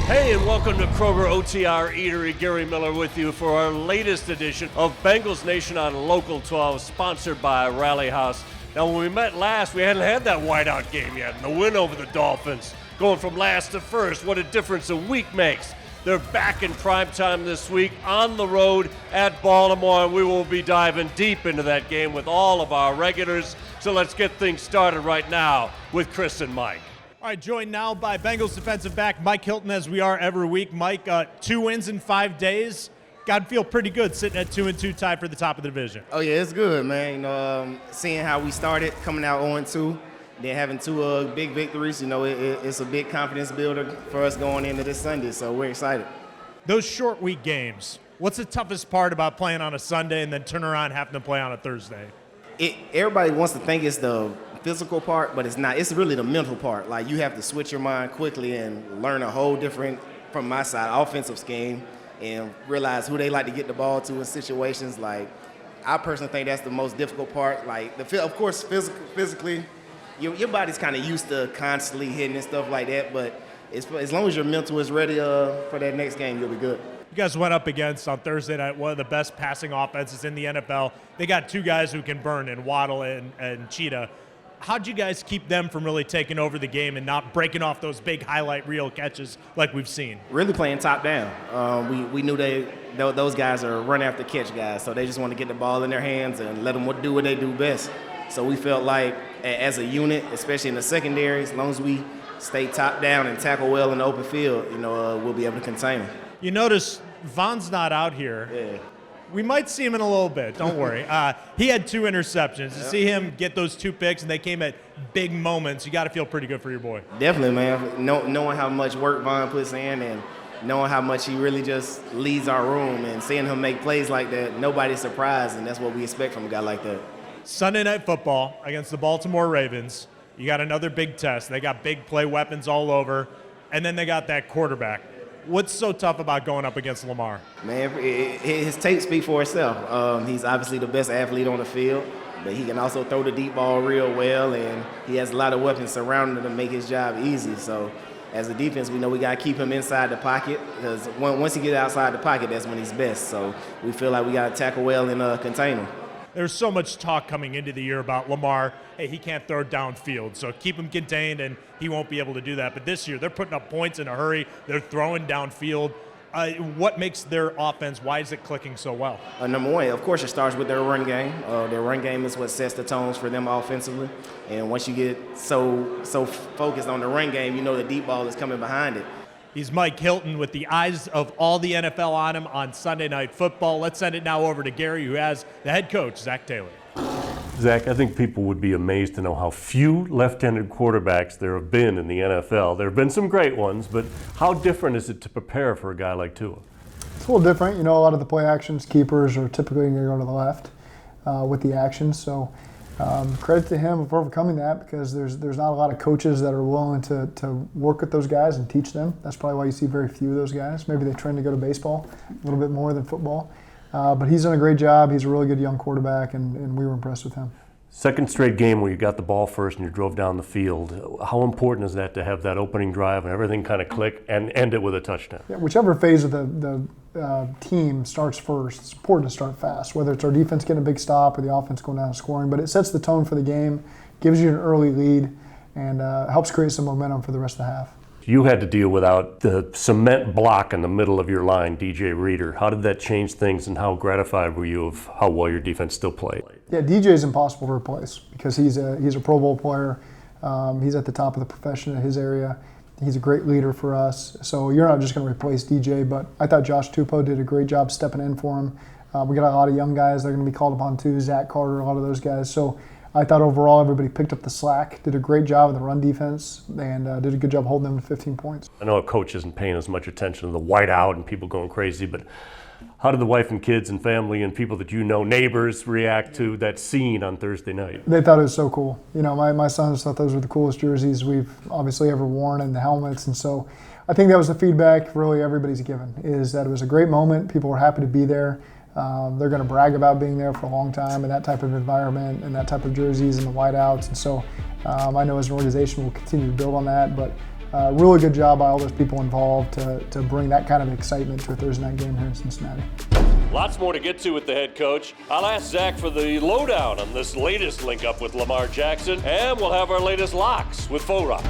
Hey, and welcome to Kroger OTR Eatery. Gary Miller with you for our latest edition of Bengals Nation on Local 12, sponsored by Rally House. Now, when we met last, we hadn't had that whiteout game yet, and the win over the Dolphins. Going from last to first, what a difference a week makes. They're back in primetime this week on the road at Baltimore, and we will be diving deep into that game with all of our regulars. So let's get things started right now with Chris and Mike. All right, joined now by Bengals defensive back Mike Hilton, as we are every week. Mike, 2 wins in 5 days. Got to feel pretty good sitting at 2-2 tied for the top of the division. Oh, yeah, it's good, man. You know, seeing how we started, coming out 0-2, then having 2 big victories, you know, it's a big confidence builder for us going into this Sunday, so we're excited. Those short week games, what's the toughest part about playing on a Sunday and then turn around and having to play on a Thursday? Everybody wants to think it's the physical part, but it's not. It's really the mental part. Like, you have to switch your mind quickly and learn a whole different, from my side, offensive scheme and realize who they like to get the ball to in situations. Like, I personally think that's the most difficult part. Like, of course, physically, your body's kind of used to constantly hitting and stuff like that, but as long as your mental is ready for that next game, you'll be good. You guys went up against, on Thursday night, one of the best passing offenses in the NFL. They got 2 guys who can burn in Waddle and Cheetah. How'd you guys keep them from really taking over the game and not breaking off those big highlight reel catches like we've seen? Really playing top down. We knew those guys are run after catch guys, so they just want to get the ball in their hands and let them do what they do best. So we felt like as a unit, especially in the secondary, as long as we stay top down and tackle well in the open field, you know, we'll be able to contain them. You notice Vonn's not out here. Yeah. We might see him in a little bit, don't worry. He had 2 interceptions. To see him get those 2 picks, and they came at big moments, you got to feel pretty good for your boy. Definitely, man. Knowing how much work Vonn puts in and knowing how much he really just leads our room and seeing him make plays like that, nobody's surprised, and that's what we expect from a guy like that. Sunday Night Football against the Baltimore Ravens. You got another big test. They got big play weapons all over, and then they got that quarterback. What's so tough about going up against Lamar? Man, his tape speaks for itself. He's obviously the best athlete on the field, but he can also throw the deep ball real well, and he has a lot of weapons surrounding him to make his job easy. So as a defense, we know we got to keep him inside the pocket, because once he gets outside the pocket, that's when he's best. So we feel like we got to tackle well and contain him. There's so much talk coming into the year about Lamar. Hey, he can't throw downfield, so keep him contained, and he won't be able to do that. But this year, they're putting up points in a hurry. They're throwing downfield. What makes their offense, why is it clicking so well? Number one, of course, it starts with their run game. Their run game is what sets the tones for them offensively. And once you get so focused on the run game, you know the deep ball is coming behind it. He's Mike Hilton with the eyes of all the NFL on him on Sunday Night Football. Let's send it now over to Gary, who has the head coach, Zac Taylor. Zach, I think people would be amazed to know how few left-handed quarterbacks there have been in the NFL. There have been some great ones, but how different is it to prepare for a guy like Tua? It's a little different. You know, a lot of the play actions, keepers are typically going to go to the left with the actions. So credit to him for overcoming that, because there's not a lot of coaches that are willing to work with those guys and teach them. That's probably why you see very few of those guys. Maybe they train to go to baseball a little bit more than football. But he's done a great job. He's a really good young quarterback, and we were impressed with him. Second straight game where you got the ball first and you drove down the field. How important is that to have that opening drive and everything kind of click and end it with a touchdown? Yeah, whichever phase of the team starts first, it's important to start fast, whether it's our defense getting a big stop or the offense going down and scoring. But it sets the tone for the game, gives you an early lead, and helps create some momentum for the rest of the half. You had to deal without the cement block in the middle of your line, DJ Reader. How did that change things, and how gratified were you of how well your defense still played? Yeah, DJ is impossible to replace because he's a Pro Bowl player. He's at the top of the profession in his area. He's a great leader for us. So you're not just going to replace DJ, but I thought Josh Tupou did a great job stepping in for him. We got a lot of young guys that are going to be called upon too, Zach Carter, a lot of those guys. So I thought overall everybody picked up the slack, did a great job in the run defense, and did a good job holding them to 15 points. I know a coach isn't paying as much attention to the whiteout and people going crazy, but how did the wife and kids and family and people that you know, neighbors, react to that scene on Thursday night? They thought it was so cool. You know, my sons thought those were the coolest jerseys we've obviously ever worn, and the helmets, and so I think that was the feedback really everybody's given, is that it was a great moment. People were happy to be there. They're going to brag about being there for a long time in that type of environment and that type of jerseys and the whiteouts. And so I know as an organization we'll continue to build on that. But Really good job by all those people involved to bring that kind of excitement to a Thursday night game here in Cincinnati. Lots more to get to with the head coach. I'll ask Zach for the lowdown on this latest link up with Lamar Jackson, and we'll have our latest locks with Faux Rock.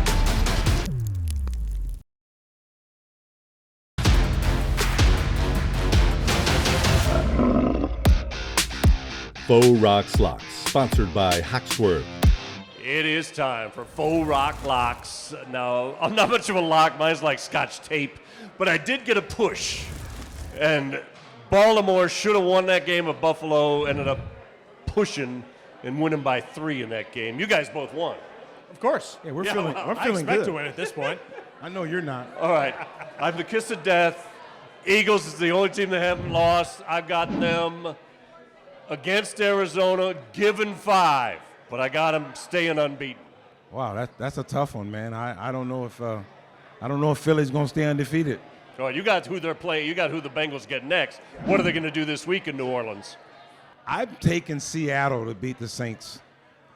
Faux Rocks Locks, sponsored by Hawksworth. It is time for Faux Rock Locks. Now, I'm not much of a lock. Mine's like Scotch tape. But I did get a push. And Baltimore should have won that game, but Buffalo ended up pushing and winning by 3 in that game. You guys both won. Of course. Yeah, we're I feeling expect good. to win at this point. I know you're not. All right. I'm the kiss of death. Eagles is the only team that haven't lost. I've got them against Arizona, given 5. But I got them staying unbeaten. Wow, that's a tough one, man. I don't know if Philly's gonna stay undefeated. All right, you got who they're playing. You got who the Bengals get next. What are they going to do this week in New Orleans? I'm taking Seattle to beat the Saints.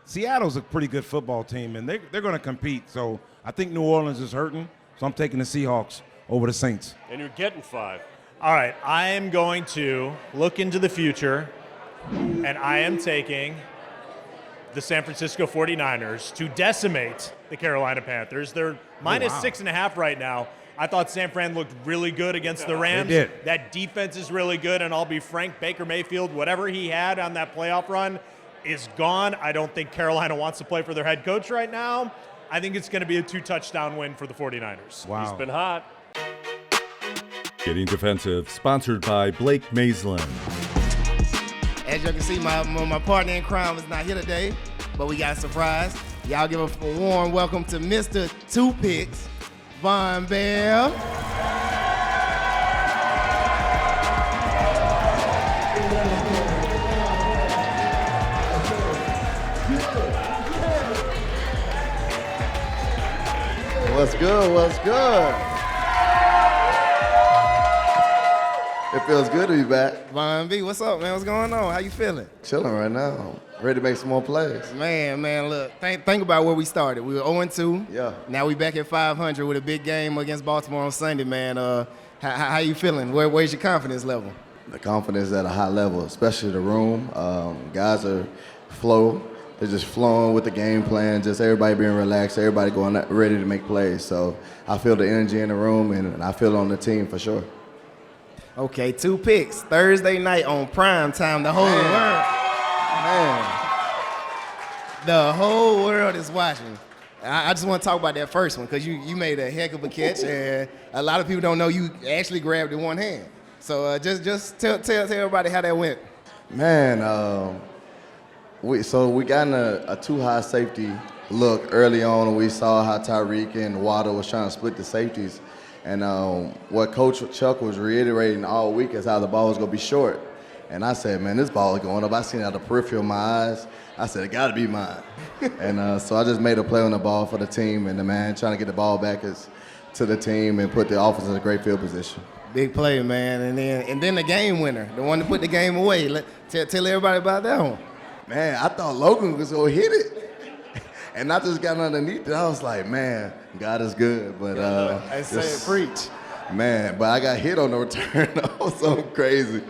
Seattle's a pretty good football team, and they're going to compete. So I think New Orleans is hurting. So I'm taking the Seahawks over the Saints. And you're getting 5. All right, I am going to look into the future, and I am taking the San Francisco 49ers to decimate the Carolina Panthers. They're minus 6.5 right now. I thought San Fran looked really good against the Rams. They did. That defense is really good, and I'll be frank, Baker Mayfield, whatever he had on that playoff run is gone. I don't think Carolina wants to play for their head coach right now. I think it's going to be a 2-touchdown win for the 49ers. Wow. He's been hot. Getting Defensive, sponsored by Blake Maislin. As you can see, my partner in crime is not here today, but we got a surprise. Y'all give a warm welcome to Mr. 2 Picks, Vonn Bell. What's good? What's good? It feels good to be back. Vonn B, what's up, man? What's going on? How you feeling? Chilling right now. Ready to make some more plays. Man, look, think about where we started. We were 0-2. Yeah. Now we back at 500 with a big game against Baltimore on Sunday, man. How you feeling? Where's your confidence level? The confidence at a high level, especially the room. Guys are They're just flowing with the game plan, just everybody being relaxed, everybody going ready to make plays. So I feel the energy in the room, and I feel it on the team for sure. Okay, 2 Picks, Thursday night on prime time. The whole world. Man. The whole world is watching. I just want to talk about that first one because you made a heck of a catch, and a lot of people don't know you actually grabbed it in one hand. So just tell everybody how that went. Man, we got in a too-high safety look early on, and we saw how Tyreek and Waddle was trying to split the safeties. And what Coach Chuck was reiterating all week is how the ball was going to be short. And I said, man, this ball is going up. I seen it out the periphery of my eyes. I said, it got to be mine. And so I just made a play on the ball for the team, and the man trying to get the ball back to the team and put the offense in a great field position. Big play, man. And then the game winner, the one that put the game away. Tell everybody about that one. Man, I thought Logan was going to hit it. And I just got underneath it. I was like, man, God is good. But I said preach. Man, but I got hit on the return. That was so crazy.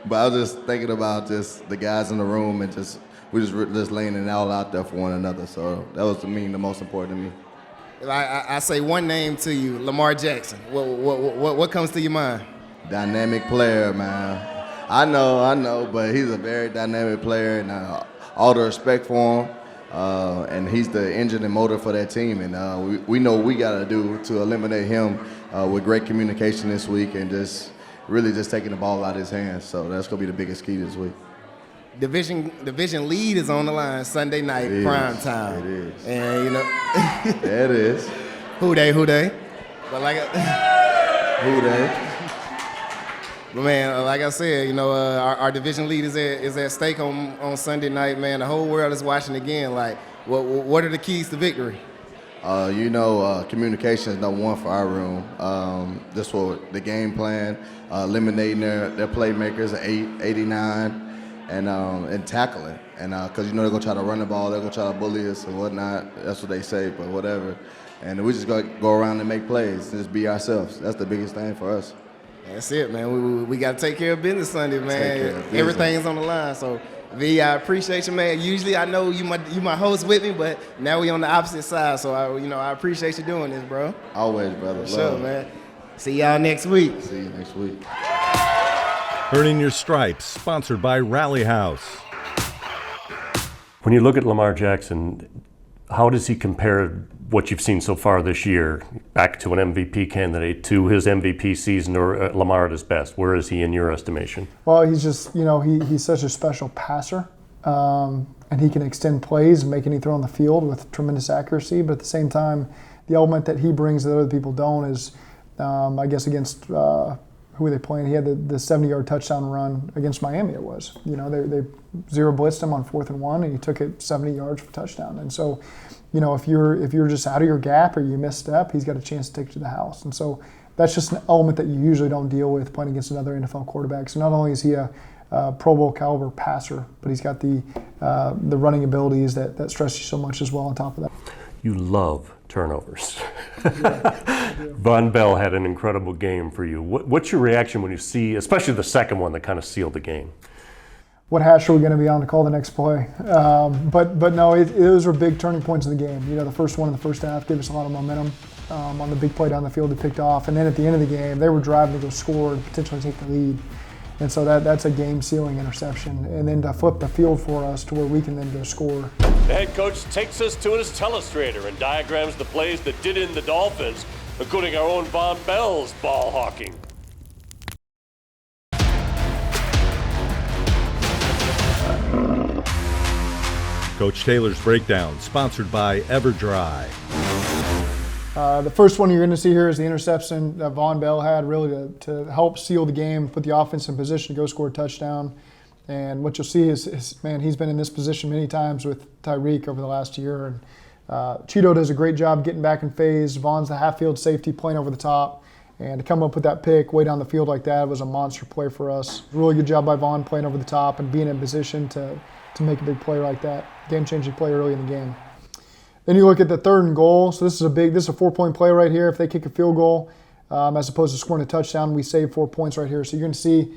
But I was just thinking about just the guys in the room and we just laying it all out there for one another. So that was, to me, the most important to me. I say one name to you, Lamar Jackson. What comes to your mind? Dynamic player, man. I know, but he's a very dynamic player, and all the respect for him. And he's the engine and motor for that team, and we know what we got to do to eliminate him with great communication this week and just really just taking the ball out of his hands. So that's going to be the biggest key this week. Division lead is on the line Sunday night, prime time. It is. And, you know. Yeah, it is. Who they? But Who they? But man, like I said, you know, our division lead is at stake on Sunday night, man. The whole world is watching again. Like, what are the keys to victory? Communication is number one for our room. This was the game plan, eliminating their playmakers at 89, and tackling. And because they're gonna try to run the ball, they're gonna try to bully us and whatnot. That's what they say, but whatever. and we just got to go around and make plays and just be ourselves. That's the biggest thing for us. That's it, man. We got to take care of business Sunday, man. Take care of business. Everything's on the line. So, V, I appreciate you, man. Usually I know you my host with me, but now we on the opposite side. So, I appreciate you doing this, bro. Always, brother. For sure, man. See y'all next week. See you next week. Earning Your Stripes, sponsored by Rally House. When you look at Lamar Jackson, how does he compare what you've seen so far this year back to an MVP candidate, to his MVP season, or Lamar at his best? Where is he in your estimation? Well, he's just, he's such a special passer, and he can extend plays and make any throw on the field with tremendous accuracy. But at the same time, the element that he brings that other people don't is, I guess, against who were they playing? He had the 70-yard touchdown run against Miami. It was, they zero blitzed him on 4th and 1, and he took it 70 yards for a touchdown. And so, if you're just out of your gap or you misstep, he's got a chance to take you to the house. And so that's just an element that you usually don't deal with playing against another NFL quarterback. So not only is he a Pro Bowl caliber passer, but he's got the running abilities that stress you so much as well on top of that. You love turnovers. Vonn Bell had an incredible game for you. What's your reaction when you see, especially the second one that kind of sealed the game? What hash are we going to be on to call the next play? But no, those were big turning points in the game. The first one in the first half gave us a lot of momentum on the big play down the field they picked off. And then at the end of the game, they were driving to go score and potentially take the lead. And so that's a game-sealing interception. And then to flip the field for us to where we can then go score. The head coach takes us to his Telestrator and diagrams the plays that did in the Dolphins, including our own Vonn Bell's ball hawking. Coach Taylor's Breakdown, sponsored by EverDry. The first one you're going to see here is the interception that Vonn Bell had, really to help seal the game, put the offense in position to go score a touchdown. And what you'll see is man, he's been in this position many times with Tyreek over the last year. And Cheeto does a great job getting back in phase. Von's the half-field safety playing over the top. And to come up with that pick way down the field like that was a monster play for us. Really good job by Vonn playing over the top and being in position to make a big play like that. Game-changing play early in the game. Then you look at the 3rd and goal. So this is a 4-point play right here. If they kick a field goal, as opposed to scoring a touchdown, we save 4 points right here. So you're going to see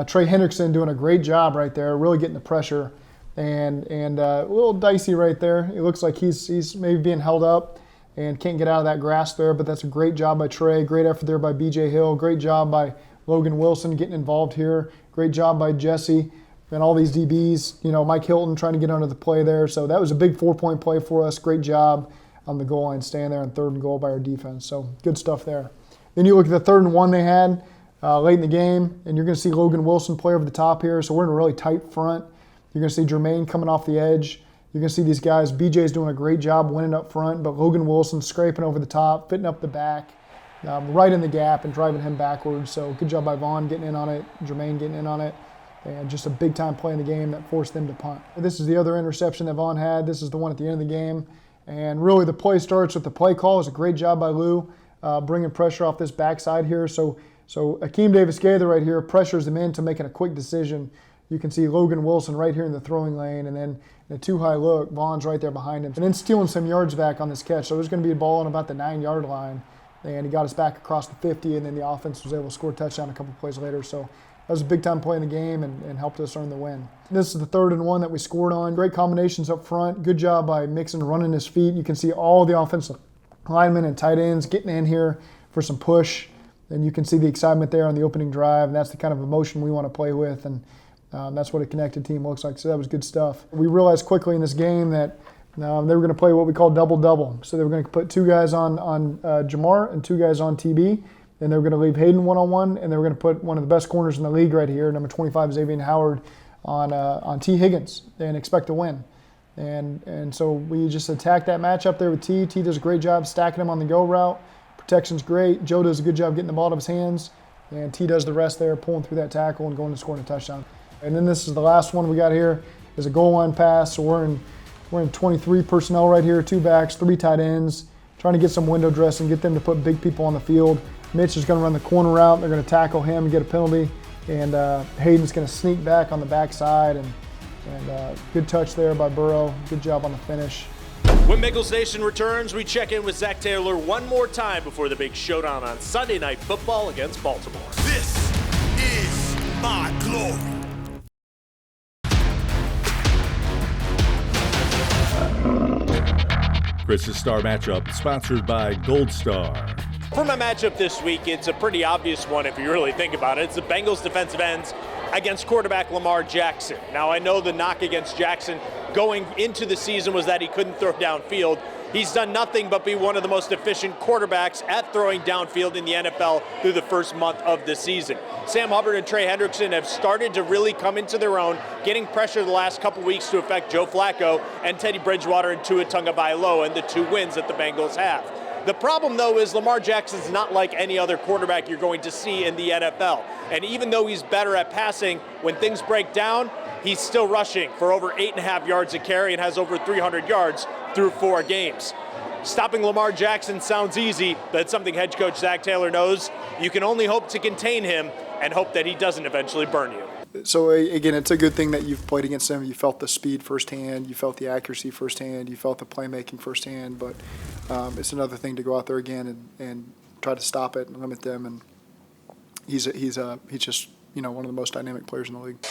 Trey Hendrickson doing a great job right there, really getting the pressure, and a little dicey right there. It looks like he's maybe being held up and can't get out of that grasp there, but that's a great job by Trey. Great effort there by B.J. Hill. Great job by Logan Wilson getting involved here. Great job by Jesse. And all these DBs, Mike Hilton trying to get under the play there. So that was a big 4-point play for us. Great job on the goal line, staying there on 3rd and goal by our defense. So good stuff there. Then you look at the 3rd and 1 they had late in the game, and you're going to see Logan Wilson play over the top here. So we're in a really tight front. You're going to see Jermaine coming off the edge. You're going to see these guys. BJ's doing a great job winning up front, but Logan Wilson scraping over the top, fitting up the back, right in the gap and driving him backwards. So good job by Vonn getting in on it, Jermaine getting in on it. And just a big-time play in the game that forced them to punt. This is the other interception that Vonn had. This is the one at the end of the game. And really the play starts with the play call. It's a great job by Lou bringing pressure off this backside here. So Akeem Davis-Gaither right here pressures him into making a quick decision. You can see Logan Wilson right here in the throwing lane, and then in a too-high look, Von's right there behind him. And then stealing some yards back on this catch. So there's going to be a ball on about the 9-yard line. And he got us back across the 50, and then the offense was able to score a touchdown a couple plays later. So that was a big-time play in the game and helped us earn the win. This is the 3rd and 1 that we scored on. Great combinations up front. Good job by Mixon running his feet. You can see all the offensive linemen and tight ends getting in here for some push. And you can see the excitement there on the opening drive. And that's the kind of emotion we want to play with. And that's what a connected team looks like. So that was good stuff. We realized quickly in this game that they were going to play what we call double-double. So they were going to put 2 guys on Jamar and 2 guys on TB. And they were going to leave Hayden one-on-one, and they were going to put one of the best corners in the league right here, number 25, Xavier Howard, on T. Higgins, and expect to win. And so we just attacked that matchup there with T. T does a great job stacking him on the go route. Protection's great. Joe does a good job getting the ball out of his hands, and T does the rest there, pulling through that tackle and going and scoring a touchdown. And then this is the last one we got here, is a goal line pass. So we're in 23 personnel right here, 2 backs, 3 tight ends, trying to get some window dressing, get them to put big people on the field. Mitch is going to run the corner route. They're going to tackle him and get a penalty. And Hayden's going to sneak back on the backside. And good touch there by Burrow. Good job on the finish. When Bengals Nation returns, we check in with Zac Taylor one more time before the big showdown on Sunday Night Football against Baltimore. This is my glory. Chris's Star Matchup, sponsored by Gold Star. For my matchup this week, it's a pretty obvious one if you really think about it. It's the Bengals defensive ends against quarterback Lamar Jackson. Now, I know the knock against Jackson going into the season was that he couldn't throw downfield. He's done nothing but be one of the most efficient quarterbacks at throwing downfield in the NFL through the first month of the season. Sam Hubbard and Trey Hendrickson have started to really come into their own, getting pressure the last couple weeks to affect Joe Flacco and Teddy Bridgewater and Tua Tagovailoa and the 2 wins that the Bengals have. The problem, though, is Lamar Jackson's not like any other quarterback you're going to see in the NFL. And even though he's better at passing, when things break down, he's still rushing for over 8.5 yards a carry and has over 300 yards through 4 games. Stopping Lamar Jackson sounds easy, but it's something head coach Zac Taylor knows. You can only hope to contain him and hope that he doesn't eventually burn you. So again, it's a good thing that you've played against them. You felt the speed firsthand, you felt the accuracy firsthand, you felt the playmaking firsthand. But it's another thing to go out there again and try to stop it and limit them. And he's just one of the most dynamic players in the league.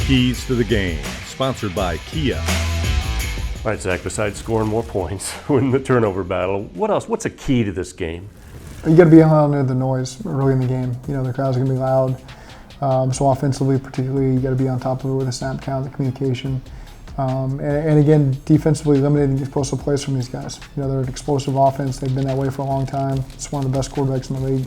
Keys to the Game, sponsored by Kia. All right, Zach, besides scoring more points, winning the turnover battle, what else? What's a key to this game? You got to be under the noise early in the game. The crowd's going to be loud. So offensively, particularly, you got to be on top of it with the snap count, the communication, and again, defensively, eliminating explosive plays from these guys. They're an explosive offense. They've been that way for a long time. It's one of the best quarterbacks in the league.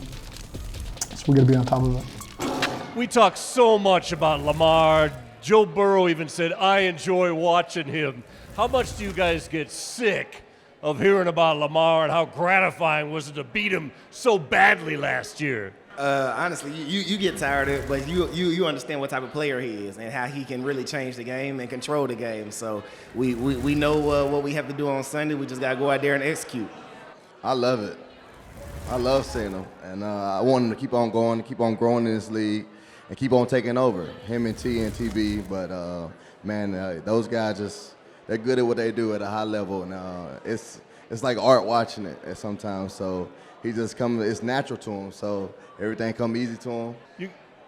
So we got to be on top of it. We talk so much about Lamar. Joe Burrow even said, "I enjoy watching him." How much do you guys get sick of hearing about Lamar and how gratifying was it to beat him so badly last year? Honestly, you get tired of it, but you understand what type of player he is and how he can really change the game and control the game. So we know what we have to do on Sunday. We just got to go out there and execute. I love it. I love seeing him, and I want him to keep on going, to keep on growing in this league, and keep on taking over. Him and T and TB, but those guys they're good at what they do at a high level, and it's like art watching it sometimes. So he just comes, it's natural to him. So everything comes easy to him.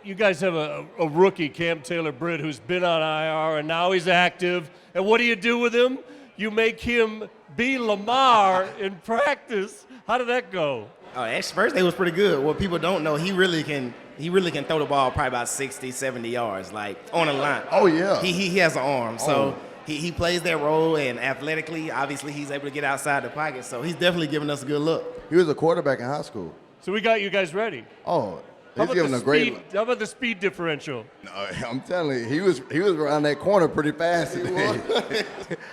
You guys have a rookie, Cam Taylor-Britt, who's been on IR, and now he's active. And what do you do with him? You make him be Lamar in practice. How did that go? Oh, actually, first day was pretty good. What people don't know, he really can throw the ball probably about 60, 70 yards, like on the line. Oh, yeah. He has an arm, so he plays that role, and athletically, obviously, he's able to get outside the pocket. So he's definitely giving us a good look. He was a quarterback in high school. So we got you guys ready. Oh, he's giving a great. How about the speed differential? No, I'm telling you, he was around that corner pretty fast today.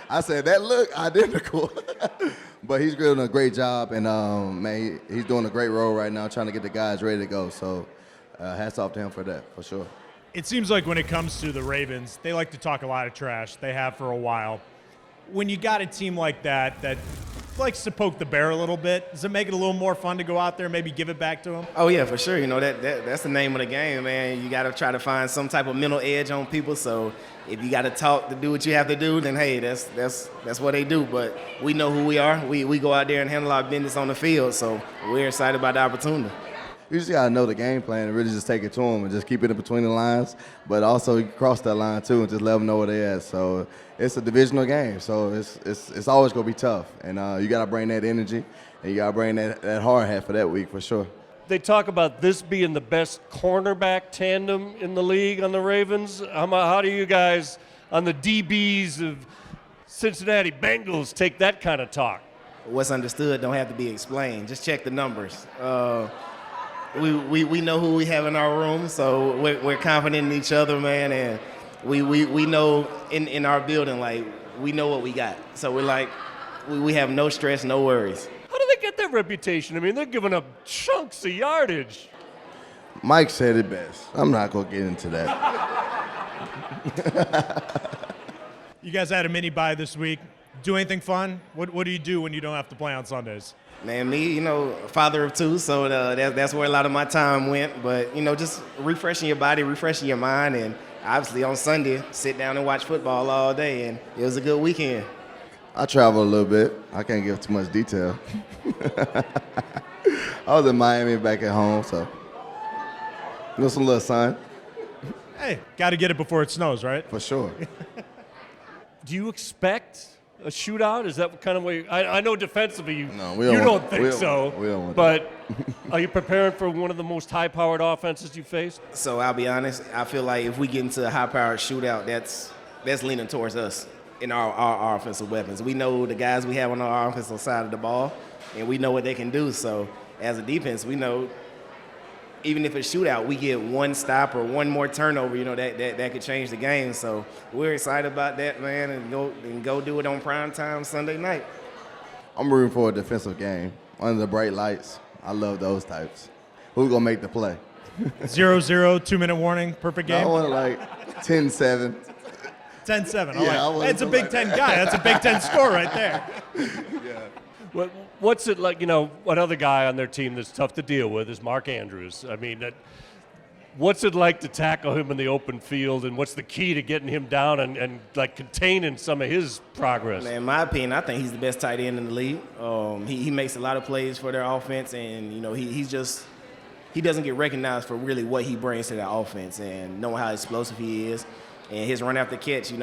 I said that look identical, but he's doing a great job, and man, he's doing a great role right now, trying to get the guys ready to go. So, hats off to him for that, for sure. It seems like when it comes to the Ravens, they like to talk a lot of trash. They have for a while. When you got a team like that likes to poke the bear a little bit, does it make it a little more fun to go out there and maybe give it back to them? Oh, yeah, for sure. That's the name of the game, man. You got to try to find some type of mental edge on people. So if you got to talk to do what you have to do, then, hey, that's what they do. But we know who we are. We go out there and handle our business on the field. So we're excited about the opportunity. You just got to know the game plan and really just take it to them and just keep it in between the lines. But also you cross that line, too, and just let them know where they're at. So it's a divisional game. So it's always going to be tough. And you got to bring that energy, and you got to bring that hard hat for that week for sure. They talk about this being the best cornerback tandem in the league on the Ravens. How do you guys on the DBs of Cincinnati Bengals take that kind of talk? What's understood don't have to be explained. Just check the numbers. We know who we have in our room, so we're confident in each other, man, and we know in our building, like, we know what we got. So we're like, we have no stress, no worries. How do they get that reputation? I mean, they're giving up chunks of yardage. Mike said it best. I'm not going to get into that. You guys had a mini bye this week. Do anything fun? What do you do when you don't have to play on Sundays? Man, me, father of 2, so that's where a lot of my time went. But, just refreshing your body, refreshing your mind, and obviously on Sunday, sit down and watch football all day, and it was a good weekend. I travel a little bit. I can't give too much detail. I was in Miami back at home, so some little sun. Hey, got to get it before it snows, right? For sure. Do you expect a shootout? Is that kind of way? I know defensively you we don't don't think so. We don't want but are you preparing for one of the most high-powered offenses you faced? So I'll be honest. I feel like if we get into a high-powered shootout, that's leaning towards us in our offensive weapons. We know the guys we have on our offensive side of the ball, and we know what they can do. So as a defense, we know even if it's a shootout, we get one stop or one more turnover, that could change the game. So we're excited about that, man, and go do it on prime time Sunday night. I'm rooting for a defensive game under the bright lights. I love those types. Who's going to make the play? 0-0, 2-minute warning, perfect game. I want like 10-7. 10-7. Yeah, It's a Big Ten guy. That's a Big Ten score right there. Yeah. What's it like? Another guy on their team that's tough to deal with is Mark Andrews. I mean, what's it like to tackle him in the open field, and what's the key to getting him down and containing some of his progress? In my opinion, I think he's the best tight end in the league. He makes a lot of plays for their offense, and he doesn't get recognized for really what he brings to the offense and knowing how explosive he is. And his run after catch, he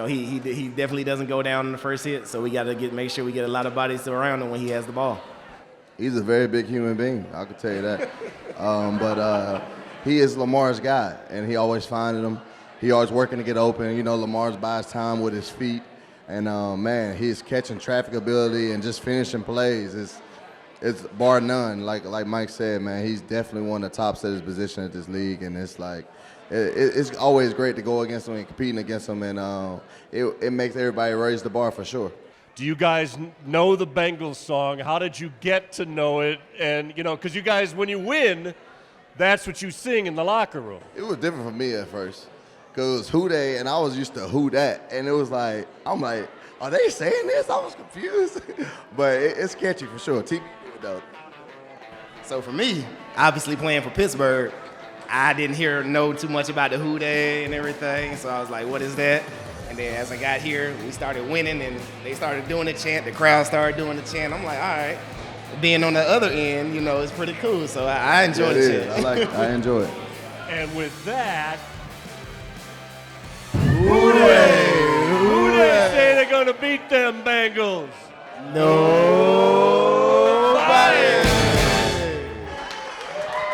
definitely doesn't go down in the first hit. So we got to make sure we get a lot of bodies around him when he has the ball. He's a very big human being, I can tell you that. But he is Lamar's guy, and he always finding him. He always working to get open. Lamar's buys time with his feet. And, man, his catching traffic ability and just finishing plays it's bar none. Like Mike said, man, he's definitely one of the tops at his position at this league. And it's like, it's always great to go against him and competing against him, and it makes everybody raise the bar for sure. Do you guys know the Bengals song? How did you get to know it? And, because you guys, when you win, that's what you sing in the locker room. It was different for me at first, because it was Who Dey, and I was used to Who Dat, and it was like, I'm like, are they saying this? I was confused. But it's catchy for sure. TV though. So for me, obviously playing for Pittsburgh, I didn't know too much about the Who Dey and everything, so I was like, what is that? And then as I got here, we started winning, and they started doing the chant. The crowd started doing the chant. I'm like, all right. Being on the other end, it's pretty cool, so I enjoy the chant. I enjoy it. And with that, who they say they're going to beat them Bengals? No.